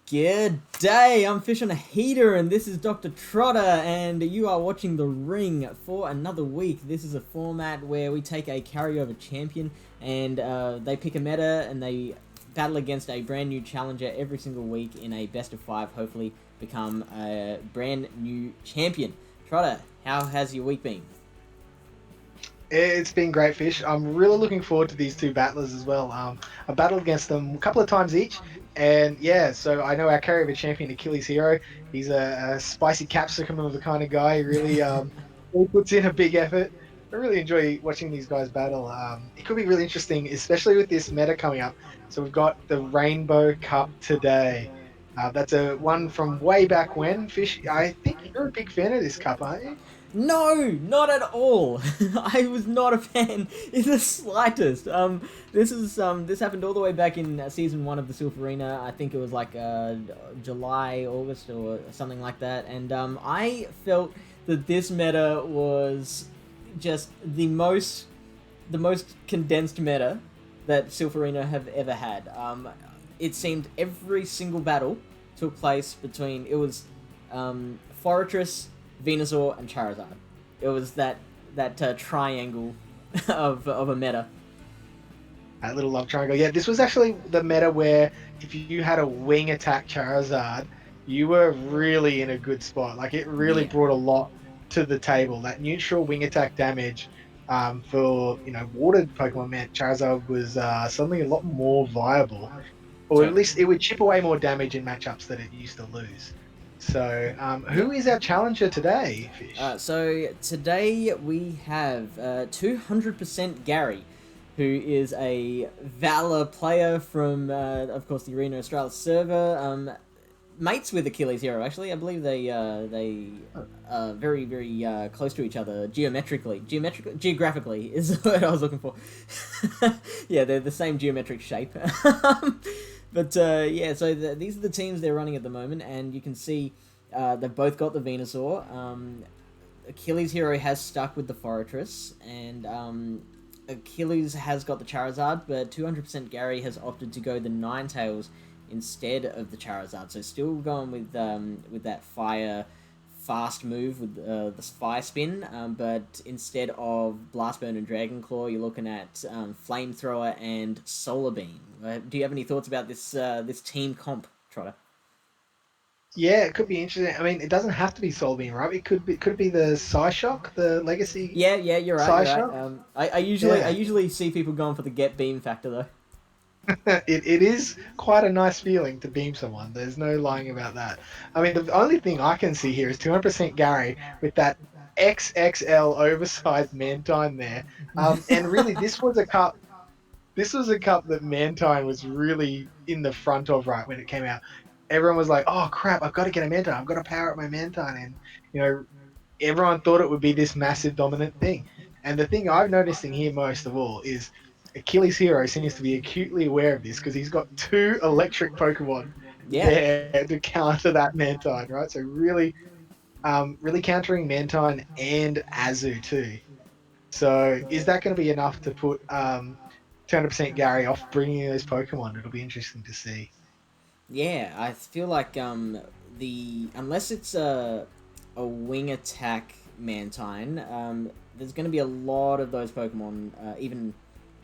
Good day, I'm Fish on a Heater, and this is Dr. Trotter, and you are watching The Ring for another week. This is a format where we take a carryover champion, and they pick a meta, and they battle against a brand new challenger every single week in a best of 5, hopefully become a brand new champion. Trotter, how has your week been? It's been great, Fish. I'm really looking forward to these two battlers as well. I battled against them a couple of times each, and yeah, so I know our carryover champion, AchillesHero. He's a spicy capsicum of the kind of guy. He puts in a big effort. I really enjoy watching these guys battle. It could be really interesting, especially with this meta coming up. So we've got the Rainbow Cup today. That's a one from way back when. Fish, I think you're a big fan of this cup, aren't you? No, not at all. I was not a fan in the slightest. This happened all the way back in season 1 of the Silph Arena. I think it was like July, August, or something like that. And I felt that this meta was just the most condensed meta that Silph Arena have ever had. It seemed every single battle took place between Fortress, Venusaur, and Charizard. It was that triangle of a meta. That little love triangle. Yeah, this was actually the meta where if you had a wing attack Charizard, you were really in a good spot. Like it really Yeah. brought a lot to the table. That neutral wing attack damage for watered Pokemon meant Charizard was suddenly a lot more viable, or at Totally. least it would chip away more damage in matchups that it used to lose. So, Yeah. who is our challenger today, Fish? So today we have 200% Gary, who is a Valor player from, of course, the Arena Australis server. Mates with AchillesHero, actually. I believe they are very, very close to each other geographically is the word I was looking for. Yeah, they're the same geometric shape. But yeah, so these are the teams they're running at the moment, and you can see they've both got the Venusaur. AchillesHero has stuck with the Fortress, and Achilles has got the Charizard, but 200% Gary has opted to go the Ninetales instead of the Charizard. So still going with that fire fast move with the Fire Spin, but instead of Blast Burn and Dragon Claw, you're looking at Flamethrower and Solar Beam. Do you have any thoughts about this team comp, Trotter? Yeah, it could be interesting. I mean, it doesn't have to be Soul Beam, right? Could it be the Psyshock, the Legacy Yeah, yeah, you're right, you're right. Psyshock? I Yeah, usually see people going for the Get Beam factor though. it is quite a nice feeling to beam someone. There's no lying about that. I mean, the only thing I can see here is 200% Gary with that XXL oversized Mantine there. And really, this was a cup. This was a cup that Mantine was really in the front of right when it came out. Everyone was like, "Oh crap! I've got to get a Mantine. I've got to power up my Mantine." And you know, everyone thought it would be this massive dominant thing. And the thing I'm noticing here most of all is AchillesHero seems to be acutely aware of this because he's got two electric Pokemon Yeah, there to counter that Mantine, right? So really countering Mantine and Azu too. So is that going to be enough to put 200% Gary off bringing those Pokemon? It'll be interesting to see. yeah. I feel like the unless it's a wing attack Mantine, there's going to be a lot of those Pokemon,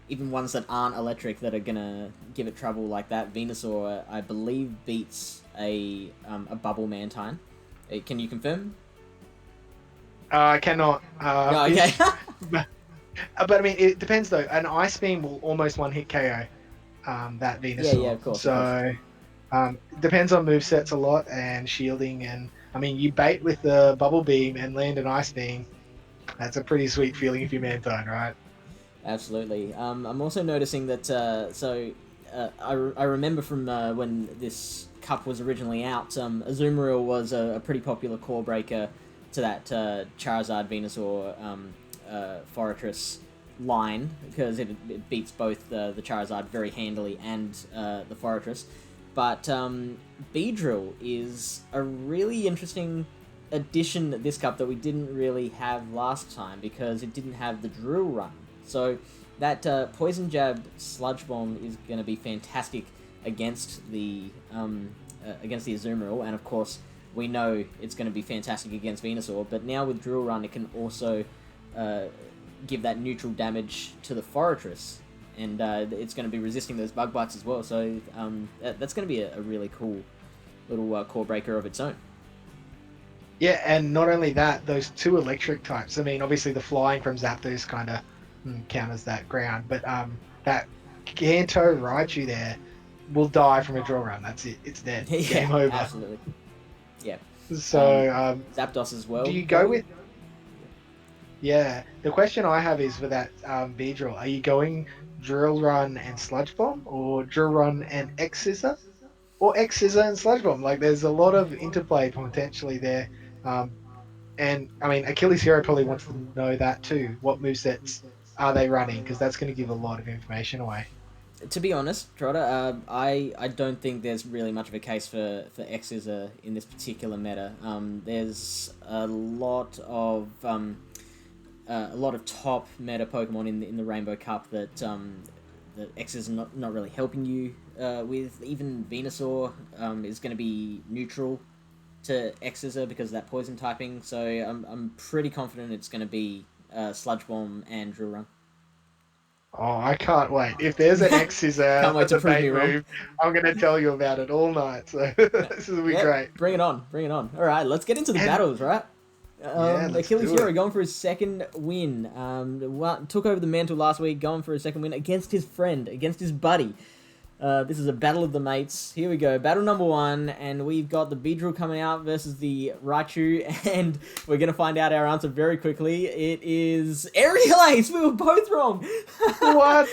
even ones that aren't electric, that are going to give it trouble like that. Venusaur, I believe, beats a bubble Mantine. Can you confirm? I cannot. No, okay. Fish. But I mean, it depends though. An Ice Beam will almost one hit KO that Yeah, yeah, Venusaur. of course, of course. So it depends on move sets a lot and shielding. And I mean, you bait with the Bubble Beam and land an Ice Beam. That's a pretty sweet feeling if you're Mantine, right? Absolutely. I'm also noticing that. I remember from when this cup was originally out, Azumarill was a pretty popular core breaker to that Charizard, Venusaur, Fortress line, because it beats both the Charizard very handily and the Fortress. But Beedrill is a really interesting addition at this cup that we didn't really have last time because it didn't have the drill run. So that Poison Jab Sludge Bomb is going to be fantastic against the Azumarill, and of course we know it's going to be fantastic against Venusaur. But now with Drill Run, it can also give that neutral damage to the Forretress, and it's going to be resisting those bug bites as well. So that's going to be a really cool little core breaker of its own. Yeah, and not only that, those two electric types. I mean, obviously the flying from Zapdos kind of counters that ground, but that Kanto Raichu there will die from a Drill Run. That's it. It's dead. Yeah, Game over. Absolutely. Yeah. So Zapdos as well. Do you go with? Yeah, the question I have is for that Beedrill, are you going Drill Run and Sludge Bomb, or Drill Run and X Scissor, or X Scissor and Sludge Bomb? Like, there's a lot of interplay potentially there. And I mean, AchillesHero probably wants to know that too. What movesets are they running? Because that's going to give a lot of information away. To be honest, Trotter, I don't think there's really much of a case for X Scissor in this particular meta. There's a lot of top meta Pokemon in the Rainbow Cup that X is not really helping you with. Even Venusaur is going to be neutral to X Scissor because of that poison typing. So I'm pretty confident it's going to be Sludge Bomb and Drill Run. Oh, I can't wait. If there's an X Scissor Can't wait to prove me move, I'm going to tell you about it all night. So this will be great. Bring it on. All right, let's get into the battles, right? AchillesHero going for his second win. Took over the mantle last week, going for his second win against his friend, against his buddy. This is a battle of the mates. Here we go, battle number 1, and we've got the Beedrill coming out versus the Raichu, and we're going to find out our answer very quickly. It is Aerial Ace! We were both wrong! What?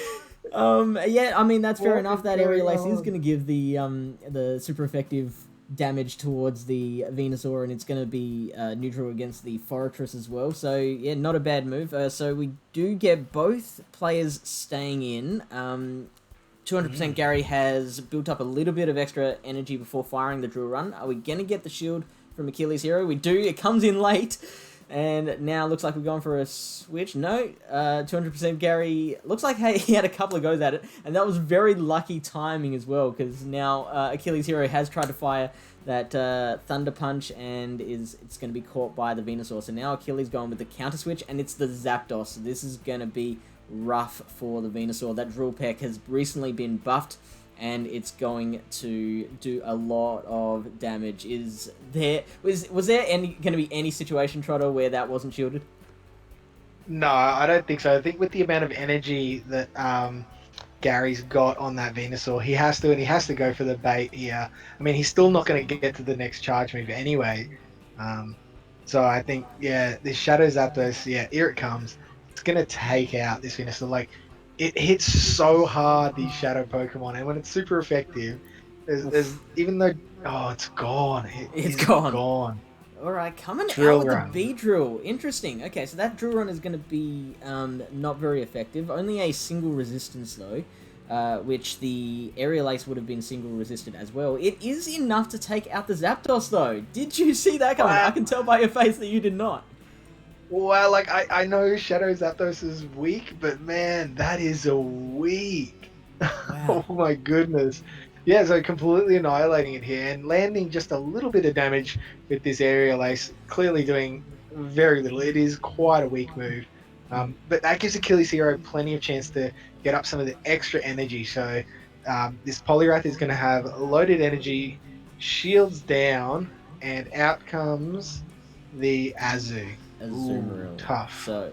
Yeah, I mean, that's fair enough. That Aerial Ace is going to give the super effective damage towards the Venusaur, and it's going to be neutral against the Forretress as well. So, yeah, not a bad move. So we do get both players staying in. 200% Gary has built up a little bit of extra energy before firing the Drill Run. Are we going to get the shield from AchillesHero? We do. It comes in late. And now looks like we're going for a switch. No, 200% Gary looks like he had a couple of goes at it. And that was very lucky timing as well, because now AchillesHero has tried to fire that Thunder Punch, and it's going to be caught by the Venusaur. So now Achilles going with the counter switch, and it's the Zapdos. This is going to be rough for the Venusaur. That Drill Peck has recently been buffed, and it's going to do a lot of damage. Was there going to be any situation, Trotter, where that wasn't shielded? No, I don't think so. I think with the amount of energy that Gary's got on that Venusaur, he has to go for the bait here. I mean, he's still not going to get to the next charge move anyway. So I think, yeah, this Shadow Zapdos, yeah, here it comes. It's going to take out this Venusaur. Like, it hits so hard, these Shadow Pokemon, and when it's super effective, there's even though, it's gone. It's gone. Alright, coming Drill out with Run. the Beedrill. Interesting. Okay, so that Drill Run is going to be not very effective. Only a single resistance, though, which the Aerial Ace would have been single resisted as well. It is enough to take out the Zapdos, though. Did you see that coming? I can tell by your face that you did not. Well, like, I know Shadow Zapdos is weak, but man, that is a weak. Wow. Oh my goodness. Yeah, so completely annihilating it here and landing just a little bit of damage with this Aerial Ace, clearly doing very little. It is quite a weak move. But that gives AchillesHero plenty of chance to get up some of the extra energy. So this Poliwrath is going to have loaded energy, shields down, and out comes the Azumarill. Azumarill. Tough. So,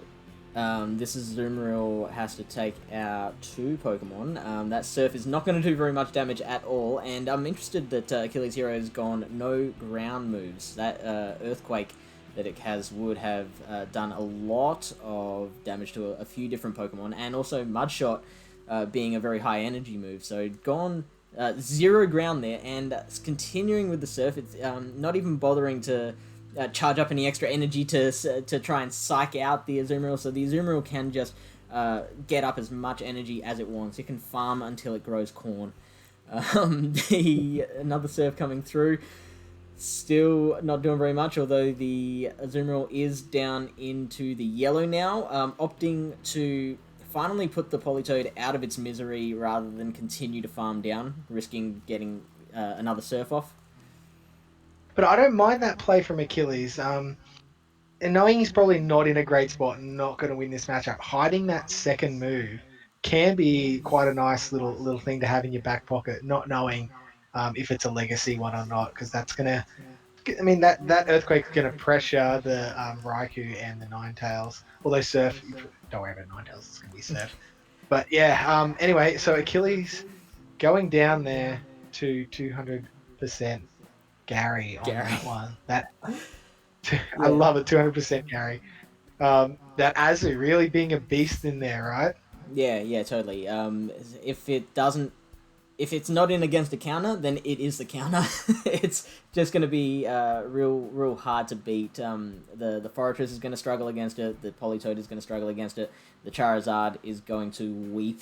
this Azumarill has to take out 2 Pokemon. That Surf is not going to do very much damage at all, and I'm interested that AchillesHero has gone no ground moves. That Earthquake that it has would have done a lot of damage to a few different Pokemon, and also Mudshot being a very high energy move. So gone 0 ground there, and continuing with the Surf. It's not even bothering to charge up any extra energy to try and psych out the Azumarill, so the Azumarill can just get up as much energy as it wants. It can farm until it grows corn. Another Surf coming through, still not doing very much, although the Azumarill is down into the yellow now, opting to finally put the Politoed out of its misery rather than continue to farm down, risking getting another surf off. But I don't mind that play from Achilles. And knowing he's probably not in a great spot and not going to win this matchup, hiding that second move can be quite a nice little thing to have in your back pocket. Not knowing if it's a legacy one or not, because that's gonna. I mean that earthquake's gonna pressure the Raikou and the Ninetales. Although Surf, don't worry about Ninetales, it's gonna be Surf. But yeah. Anyway, so Achilles going down there to 200% Gary on that one. That I love it, 200% Gary. That Azu really being a beast in there, right? Yeah, totally. If it's not in against a counter, then it is the counter. It's just going to be real hard to beat. The Fortress is going to struggle against it. The Politoed is going to struggle against it. The Charizard is going to weep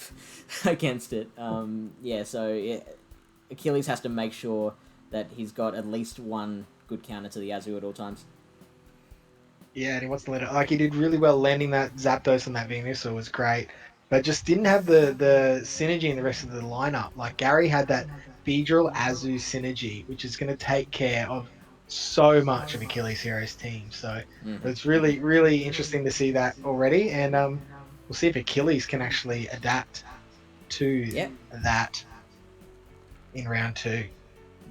against it. Achilles has to make sure that he's got at least one good counter to the Azu at all times. Yeah, and he wants to let it. Like, he did really well landing that Zapdos and that Venusaur was great, but just didn't have the synergy in the rest of the lineup. Like, Gary had that Beedrill Azu synergy, which is going to take care of so much of Achilles Hero's team. So it's really interesting to see that already, and we'll see if Achilles can actually adapt to that in round 2.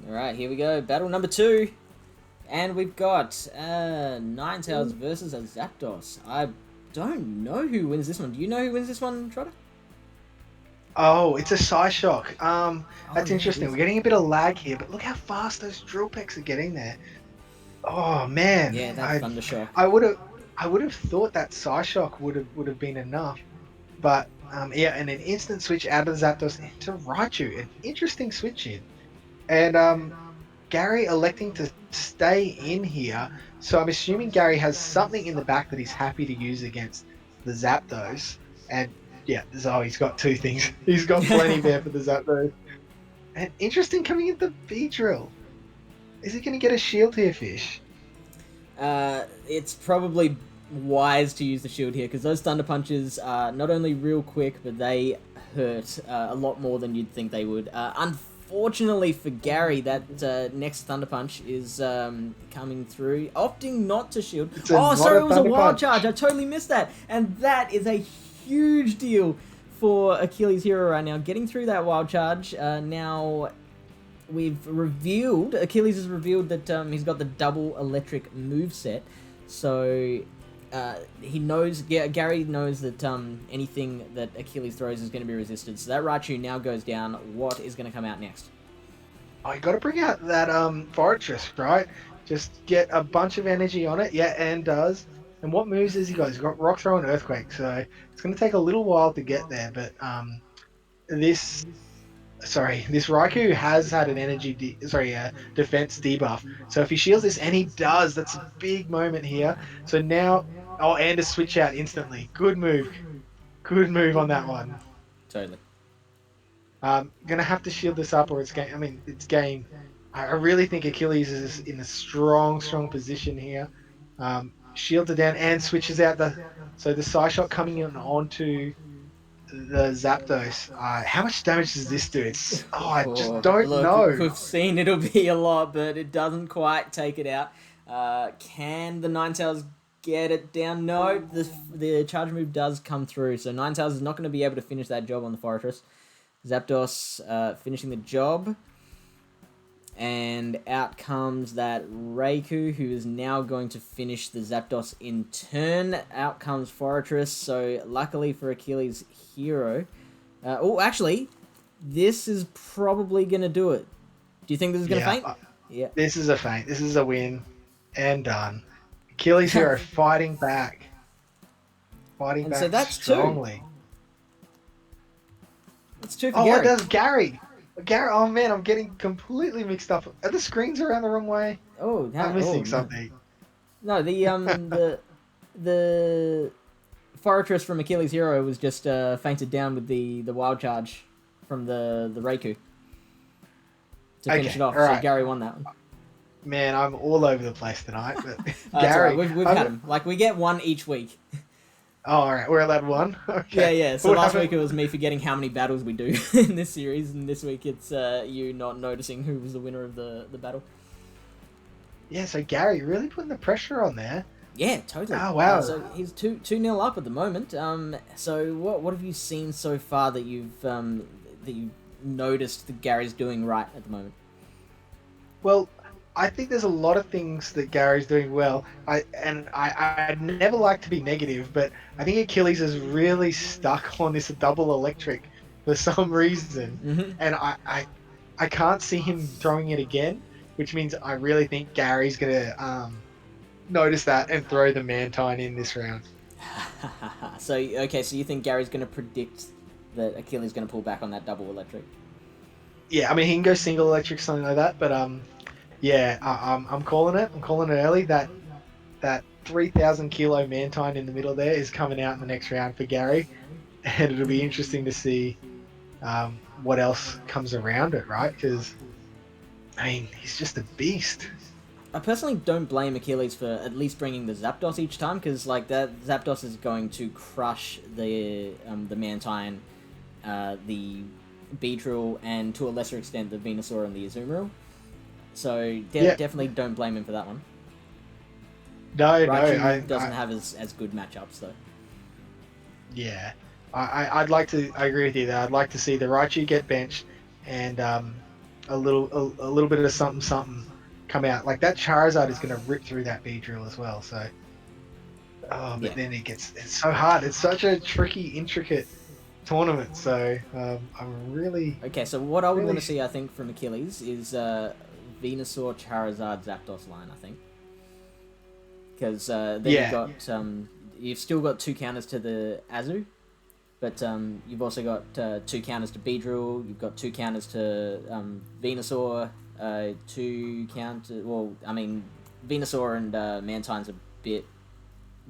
All right, here we go. Battle number 2. And we've got Ninetales versus a Zapdos. I don't know who wins this one. Do you know who wins this one, Trotter? Oh, it's a Psyshock. That's interesting. We're getting a bit of lag here, but look how fast those drill pecks are getting there. Oh man. Yeah, that's Thundershock. I would have thought that Psyshock would have been enough. But and an instant switch out of Zapdos into Raichu. An interesting switch in. And Gary electing to stay in here. So I'm assuming Gary has something in the back that he's happy to use against the Zapdos. And yeah, he's got 2 things. He's got plenty there for the Zapdos. And interesting coming into Beedrill. Is he going to get a shield here, Fish? It's probably wise to use the shield here because those Thunder Punches are not only real quick, but they hurt a lot more than you'd think they would. Unfortunately for Gary, that next Thunder Punch is coming through, opting not to shield. It was a Wild Charge. I totally missed that. And that is a huge deal for Achilles Hero right now. Getting through that Wild Charge. Now, Achilles has revealed that he's got the double electric moveset. So, he knows, Gary knows that anything that Achilles throws is going to be resisted. So that Raichu now goes down. What is going to come out next? Oh, you got to bring out that Fortress, right? Just get a bunch of energy on it. Yeah, and does. And what moves has he got? He's got Rock Throw and Earthquake. So it's going to take a little while to get there. But this Raikou has had an defense debuff. So if he shields this, and he does, that's a big moment here. So now, and a switch out instantly. Good move on that one. Totally. Gonna have to shield this up, or it's game. I mean, it's game. I really think Achilles is in a strong position here. Shields it down and switches out so the Psyshock coming in onto the Zapdos. How much damage does this do? I just don't know. We've seen it'll be a lot, but it doesn't quite take it out. Can the Ninetales get it down? No, the charge move does come through, so Ninetales is not going to be able to finish that job on the Fortress. Zapdos finishing the job. And out comes that Raikou, who is now going to finish the Zapdos in turn. Out comes Fortress, so luckily for Achilles Hero... actually, this is probably going to do it. Do you think this is going to faint? Yeah. This is a feint. This is a win. And done. Achilles Hero fighting back. So that's strongly. 2. That's 2 for Gary. What does Gary? Oh man, I'm getting completely mixed up. Are the screens around the wrong way? I'm missing something. No, the Fortress from Achilles Hero was just fainted down with the Wild Charge from the Raikou to finish it off. Right. So Gary won that one. Man, I'm all over the place tonight. But Gary, right. We've had him. Like, we get one each week. Oh, all right, we're allowed one. Yeah, Okay. yeah. So What last week happened? it was me forgetting how many battles we do in this series, and this week it's you not noticing who was the winner of the battle. Yeah, so Gary really putting the pressure on there. Yeah, totally. Oh wow. So he's two nil up at the moment. So what have you seen so far that you noticed that Gary's doing right at the moment? Well, I think there's a lot of things that Gary's doing well. I'd never like to be negative, but I think Achilles is really stuck on this double electric for some reason, Mm-hmm. and I can't see him throwing it again, which means I really think Gary's gonna notice that and throw the Mantine in this round. So okay, so you think Gary's going to predict that Achilles going to pull back on that double electric? Yeah, I mean he can go single electric something like that, but yeah, I'm calling it. I'm calling it early. That 3,000 kilo Mantine in the middle there is coming out in the next round for Gary, and it'll be interesting to see what else comes around it, right? Because I mean he's just a beast. I personally don't blame Achilles for at least bringing the Zapdos each time, because like that Zapdos is going to crush the Mantine, the Beedrill, and to a lesser extent the Venusaur and the Azumarill. So Yeah, definitely don't blame him for that one. no, Raichu doesn't have as good matchups though. yeah, I'd like to. I agree with you there. I'd like to see the Raichu get benched and a little bit of something something come out. Like that Charizard is going to rip through that Beedrill as well. So, oh, but Yeah. then it's so hard. It's such a tricky, intricate tournament. So I'm really, Okay, so what I would want really, to see, I think, from Achilles is Venusaur, Charizard, Zapdos line. I think because then you've yeah, got you've still got two counters to the Azu, but you've also got two counters to Beedrill. You've got two counters to Venusaur. Two counters. Well, I mean, Venusaur and Mantine's a bit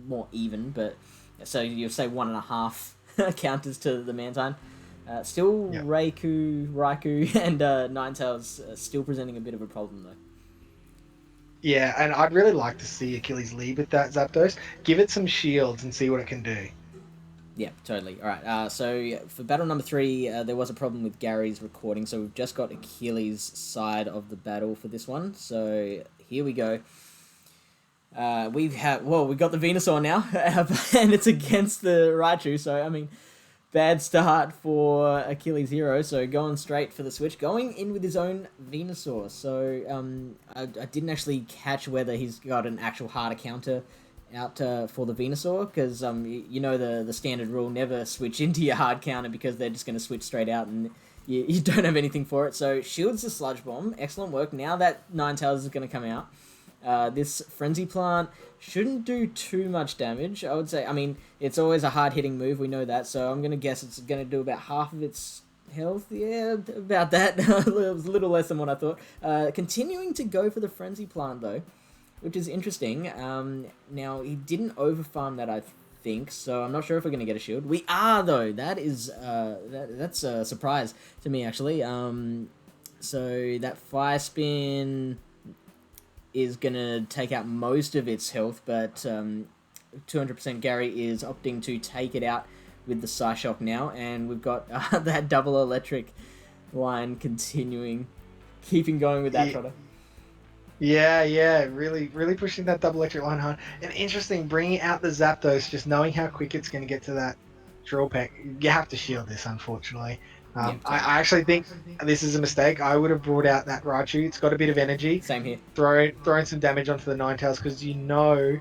more even, but so you'll say 1.5 counters to the Mantine. Still, yeah. Raikou, and Ninetales still presenting a bit of a problem though. Yeah, and I'd really like to see Achilles lead with that Zapdos. Give it some shields and see what it can do. Yeah, totally. All right. So for battle number 3, there was a problem with Gary's recording, so we've just got Achilles' side of the battle for this one. So here we go. We got the Venusaur now, and it's against the Raichu. So I mean, bad start for AchillesHero. So going straight for the switch, going in with his own Venusaur. So I didn't actually catch whether he's got an actual harder counter out for the Venusaur, because you know the standard rule, never switch into your hard counter because they're just going to switch straight out and you don't have anything for it. So shields the Sludge Bomb, excellent work. Now that Ninetales is going to come out, this Frenzy Plant shouldn't do too much damage, I would say. I mean, it's always a hard hitting move, we know that, so I'm going to guess it's going to do about half of its health. Yeah, about that. It was a little less than what I thought. Continuing to go for the Frenzy Plant though, which is interesting. Now, he didn't overfarm that, I think, so I'm not sure if we're going to get a shield. We are, though. That is, that's a surprise to me, actually. So that Fire Spin is going to take out most of its health, but 200% Gary is opting to take it out with the Psyshock now, and we've got that double electric line continuing, keeping going with that Trotter. Yeah, really, really pushing that double electric line hard. And interesting, bringing out the Zapdos, just knowing how quick it's going to get to that Drill Peck. You have to shield this, unfortunately. I actually think this is a mistake. I would have brought out that Raichu. It's got a bit of energy. Same here. Throwing some damage onto the Ninetales, because you know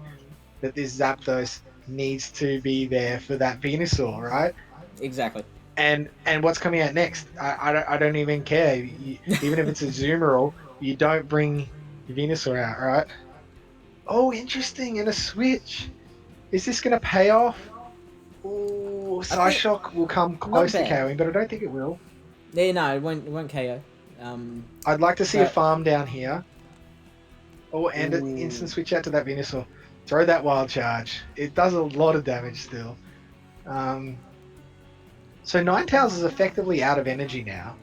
that this Zapdos needs to be there for that Venusaur, right? Exactly. And what's coming out next? I don't even care. Even if it's a Zoomerall, you don't bring Venusaur out, right? Oh, interesting. And a switch. Is this going to pay off? Oh, Psyshock will come close to KOing, but I don't think it will. Yeah, no, it won't KO. I'd like to see a farm down here. Oh, and an instant switch out to that Venusaur. Throw that Wild Charge. It does a lot of damage still. So Ninetales is effectively out of energy now.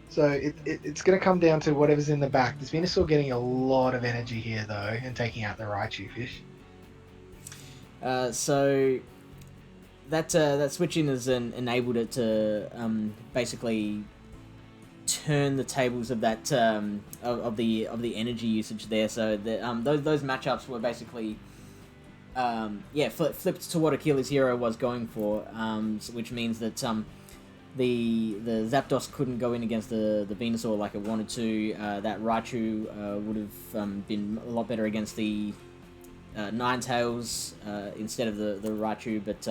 So it's going to come down to whatever's in the back. This Venusaur getting a lot of energy here, though, and taking out the Raichu fish. So that switching has enabled it to basically turn the tables of that of the energy usage there. So those matchups were basically flipped to what AchillesHero was going for, which means that the Zapdos couldn't go in against the Venusaur like it wanted to. That Raichu would have been a lot better against the Ninetales instead of the Raichu, but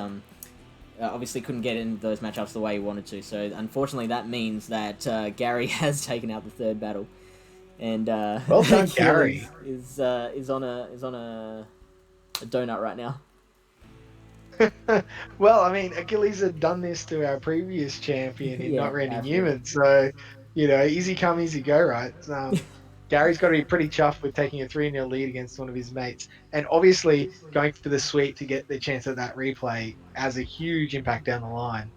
obviously couldn't get in those matchups the way he wanted to. So unfortunately, that means that Gary has taken out the third battle, and well done, Gary is on a donut right now. Well, I mean, Achilles had done this to our previous champion in Yeah, Not Randy absolutely. Newman, so easy come, easy go, right? Gary's got to be pretty chuffed with taking a 3-0 lead against one of his mates, and obviously going for the sweep to get the chance at that replay has a huge impact down the line.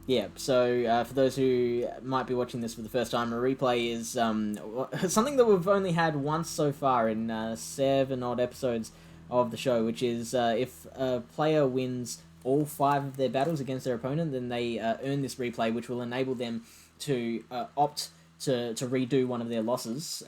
Yeah, so for those who might be watching this for the first time, a replay is something that we've only had once so far in 7 odd episodes of the show, which is if a player wins all 5 of their battles against their opponent, then they earn this replay, which will enable them to opt to redo one of their losses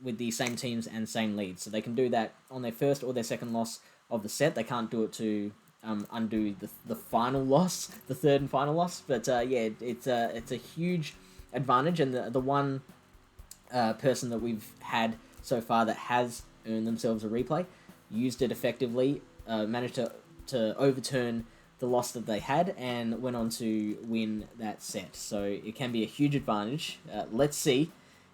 with the same teams and same leads. So they can do that on their first or their second loss of the set. They can't do it to undo the final loss, the third and final loss. But it's a huge advantage, and the one person that we've had so far that has earned themselves a replay used it effectively, managed to overturn the loss that they had, and went on to win that set. So it can be a huge advantage. Let's see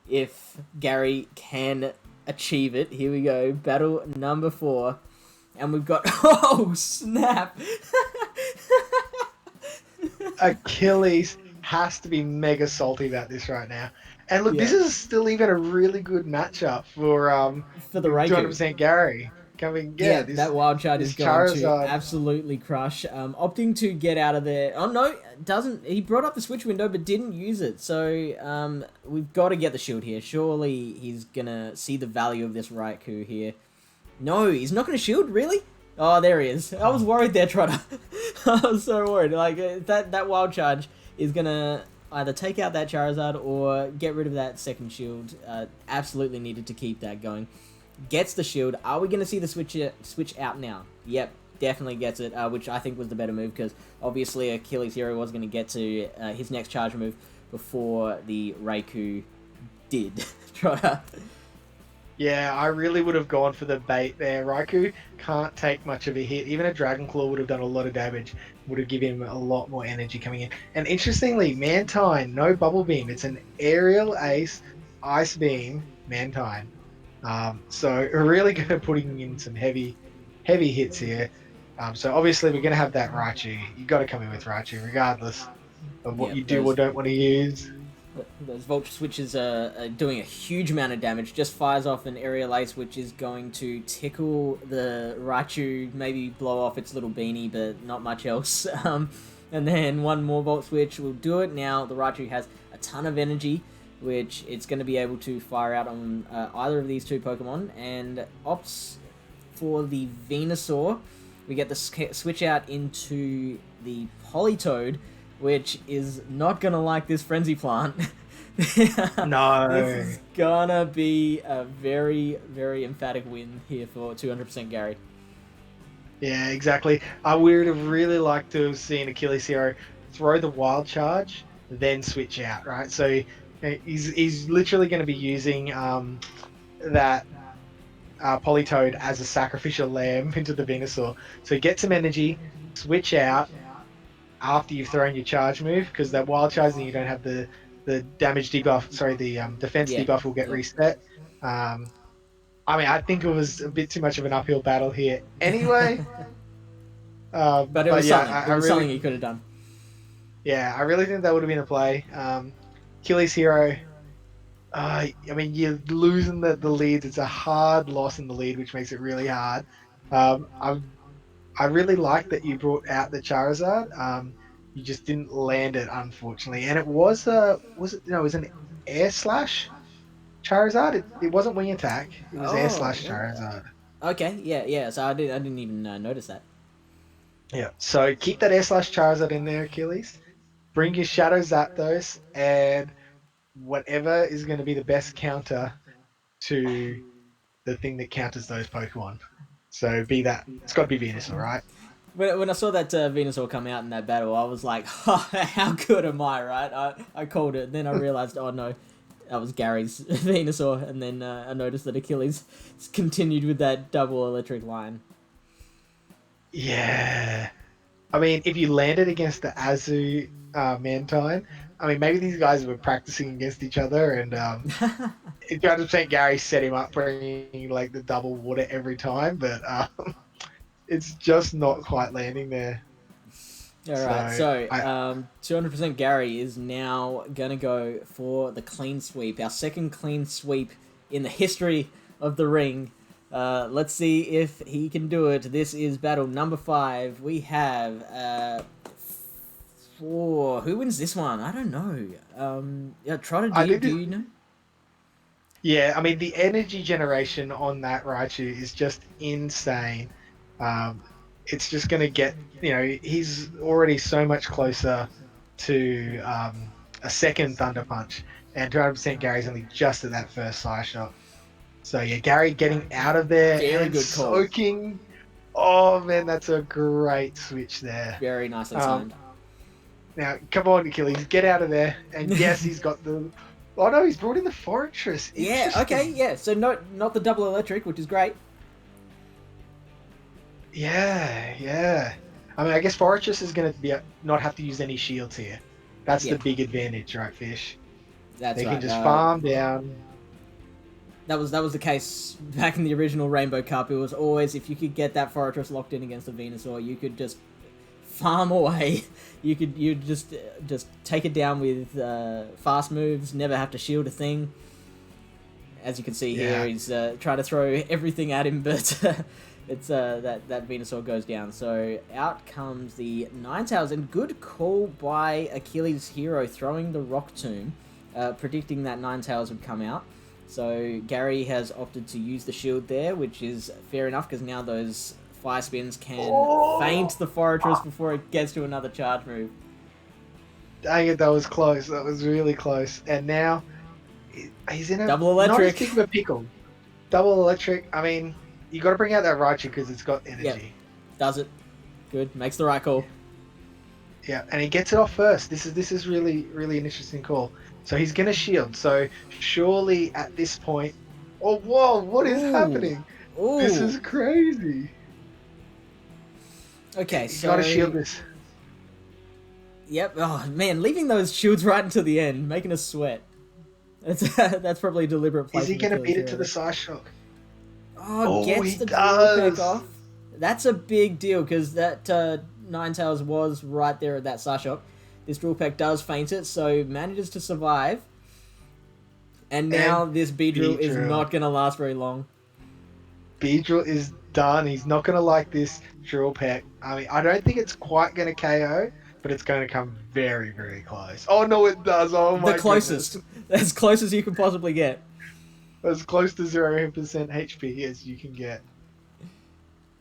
if Gary can achieve it. Here we go, battle number 4. And we've got... Oh, snap! Achilles has to be mega salty about this right now. And look, this is still even a really good matchup for the Raikou. 200% Gary. That wild charge is going Charizard. to absolutely crush. Opting to get out of there. Oh no, doesn't. He brought up the switch window but didn't use it. So we've got to get the shield here. Surely he's gonna see the value of this Raikou here. No, he's not gonna shield, really? Oh, there he is. I was worried there, Trotter. I was so worried. Like that wild charge is gonna either take out that Charizard or get rid of that second shield. Absolutely needed to keep that going. Gets the shield. Are we going to see the switch out now? Yep, definitely gets it, which I think was the better move, because obviously AchillesHero was going to get to his next charge move before the Raikou did. Yeah, I really would have gone for the bait there. Raikou can't take much of a hit. Even a Dragon Claw would have done a lot of damage, would have given him a lot more energy coming in. And interestingly, Mantine, no Bubble Beam. It's an Aerial Ace, Ice Beam, Mantine. So really good at putting in some heavy hits here. So obviously we're going to have that Raichu. You got to come in with Raichu regardless of what you do or don't want to use. Those Vulture Switches are doing a huge amount of damage. Just fires off an Aerial Ace, which is going to tickle the Raichu, maybe blow off its little beanie, but not much else. And then one more Volt Switch will do it. Now the Raichu has a ton of energy, which it's going to be able to fire out on either of these 2 Pokemon, and opts for the Venusaur. We get the switch out into the Politoed, which is not going to like this Frenzy Plant. No. This is going to be a very, very emphatic win here for 200% Gary. Yeah, exactly. I would have really liked to have seen AchillesHero throw the Wild Charge, then switch out, right? So he's literally going to be using that Politoed as a sacrificial lamb into the Venusaur. So get some energy, switch out after you've thrown your charge move, because that Wild Charge, then you don't have the damage debuff, the defense debuff will get reset. I mean, I think it was a bit too much of an uphill battle here anyway. But it was something. It was something he could have done. Yeah, I really think that would have been a play. AchillesHero, I mean, you're losing the lead. It's a hard loss in the lead, which makes it really hard. I really like that you brought out the Charizard. You just didn't land it, unfortunately. And it was it was an Air Slash Charizard. It wasn't Wing Attack. It was Air Slash Charizard. Okay, yeah. So I didn't even notice that. Yeah. So keep that air slash Charizard in there, Achilles. Bring your Shadow Zapdos and whatever is going to be the best counter to the thing that counters those Pokemon. So be that. It's got to be Venusaur, right? When I saw that Venusaur come out in that battle, I was like, oh, how good am I, right? I called it, and then I realized, oh no, that was Gary's Venusaur, and then I noticed that Achilles continued with that double electric line. Yeah. I mean, if you landed against the Azu Mantine, I mean, maybe these guys were practicing against each other, and if you understand, Gary set him up bringing like the double water every time, but it's just not quite landing there. Alright, So so I 200% Gary is now going to go for the clean sweep, our second clean sweep in the history of the ring. Let's see if he can do it. This is battle number 5. We have who wins this one? I don't know. Yeah, Trotter, I think do this, you know? yeah, I mean the energy generation on that Raichu is just insane. Um, it's just going to get, he's already so much closer to a second Thunder Punch, and 200% Gary's only just at that first Psy Shock. So yeah, Gary getting out of there Very and good call. soaking. Oh man, that's a great switch there. Very nicely Um, timed. Now, come on, Achilles, get out of there. And yes, he's got the. Oh no, he's brought in the Fortress. Yeah, okay, Interesting. yeah. So not the double electric, which is great. Yeah, yeah. I mean, I guess Fortress is going to be not have to use any shields here. That's Yeah, the big advantage, right, Fish? that's They can right. just farm down. That was the case back in the original Rainbow Cup. It was always, if you could get that Fortress locked in against a Venusaur, you could just farm away. You just take it down with fast moves. Never have to shield a thing. As you can see here, Yeah. he's trying to throw everything at him, but it's that Venusaur goes down. So out comes the Ninetales. Good call by AchillesHero throwing the Rock Tomb, predicting that Ninetales would come out. So Gary has opted to use the shield there, which is fair enough because now those fire spins can feint Oh, the Fortress before it gets to another charge move. dang it, that was close. That was really close. And now he's in a Double not as electric. big of a pickle. Double electric. I mean, you got to bring out that Raichu because it's got Yep, energy. does it. Good, makes the right call. Yeah, and he gets it off first. This is really really an interesting call. So he's gonna shield. So surely at this point, oh whoa, what is Ooh, happening? This ooh. is crazy. Okay, You got to shield so this. yep. Oh man, leaving those shields right until the end, making us sweat. That's that's probably a deliberate play Is he from gonna Achilles beat it Hero to the there. side shock? Oh, Oh, gets he the drill peck does. off. That's a big deal because that Ninetales was right there at that Psyshock. This drill peck does feint it, so manages to survive. And now And this Beedrill is Beedrill. not going to last very long. Beedrill is done. He's not gonna like this drill peck. I mean, I don't think it's quite gonna KO, but it's going to come very very close. Oh no, it does. Oh The my goodness. closest. As close as you can possibly get. As close to 0% HP as you can get.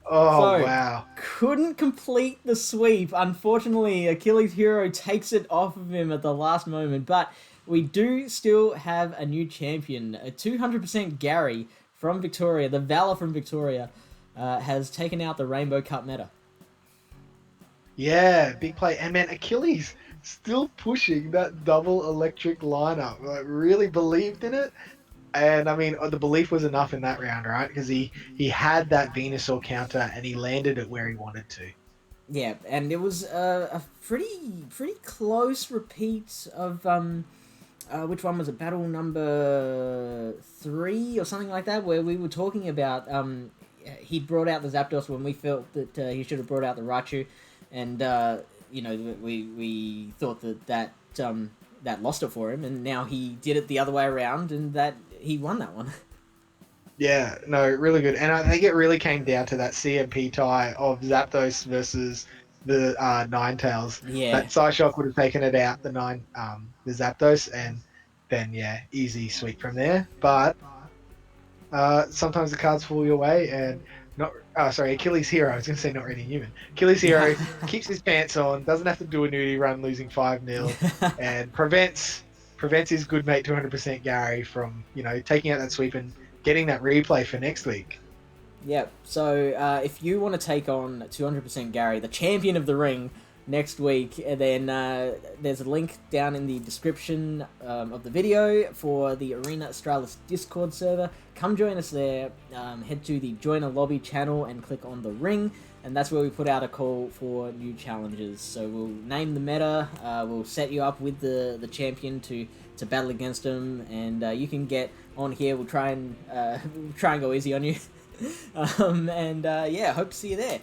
Oh, So, wow. couldn't complete the sweep. Unfortunately, Achilles Hero takes it off of him at the last moment, but we do still have a new champion. A 200% Gary from Victoria, the Valor from Victoria, has taken out the Rainbow Cup meta. Yeah, big play. And man, Achilles still pushing that double electric lineup. Like, really believed in it. And I mean, the belief was enough in that round, right? Because he had that Venusaur counter and he landed it where he wanted to. Yeah, and it was a pretty close repeat of which one was it? Battle number 3 or something like that, where we were talking about he brought out the Zapdos when we felt that he should have brought out the Raichu, and we thought that lost it for him, and now he did it the other way around, and that he won that one. Yeah, no, really good. And I think it really came down to that CMP tie of Zapdos versus the Ninetales. Yeah, That Psyshock would have taken it out, the Zapdos, and then yeah, easy sweep from there. But Sometimes the cards fall your way, and not. Sorry, AchillesHero. I was going to say not reading human. AchillesHero keeps his pants on, doesn't have to do a nudie run, losing 5-0, and prevents his good mate 200% Gary from taking out that sweep and getting that replay for next week. Yep. So if you want to take on 200% Gary, the champion of the ring, next week, then there's a link down in the description of the video for the Arena Australis Discord server. Come join us there. Head to the Join a Lobby channel and click on the ring, and that's where we put out a call for new challenges. So we'll name the meta, we'll set you up with the champion to battle against them, and you can get on here. We'll try and go easy on you. Yeah, hope to see you there.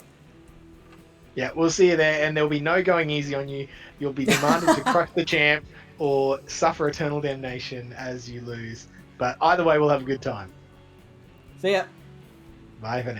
Yeah, we'll see you there, and there'll be no going easy on you. You'll be demanded to crush the champ or suffer eternal damnation as you lose. But either way, we'll have a good time. See ya. Bye for now.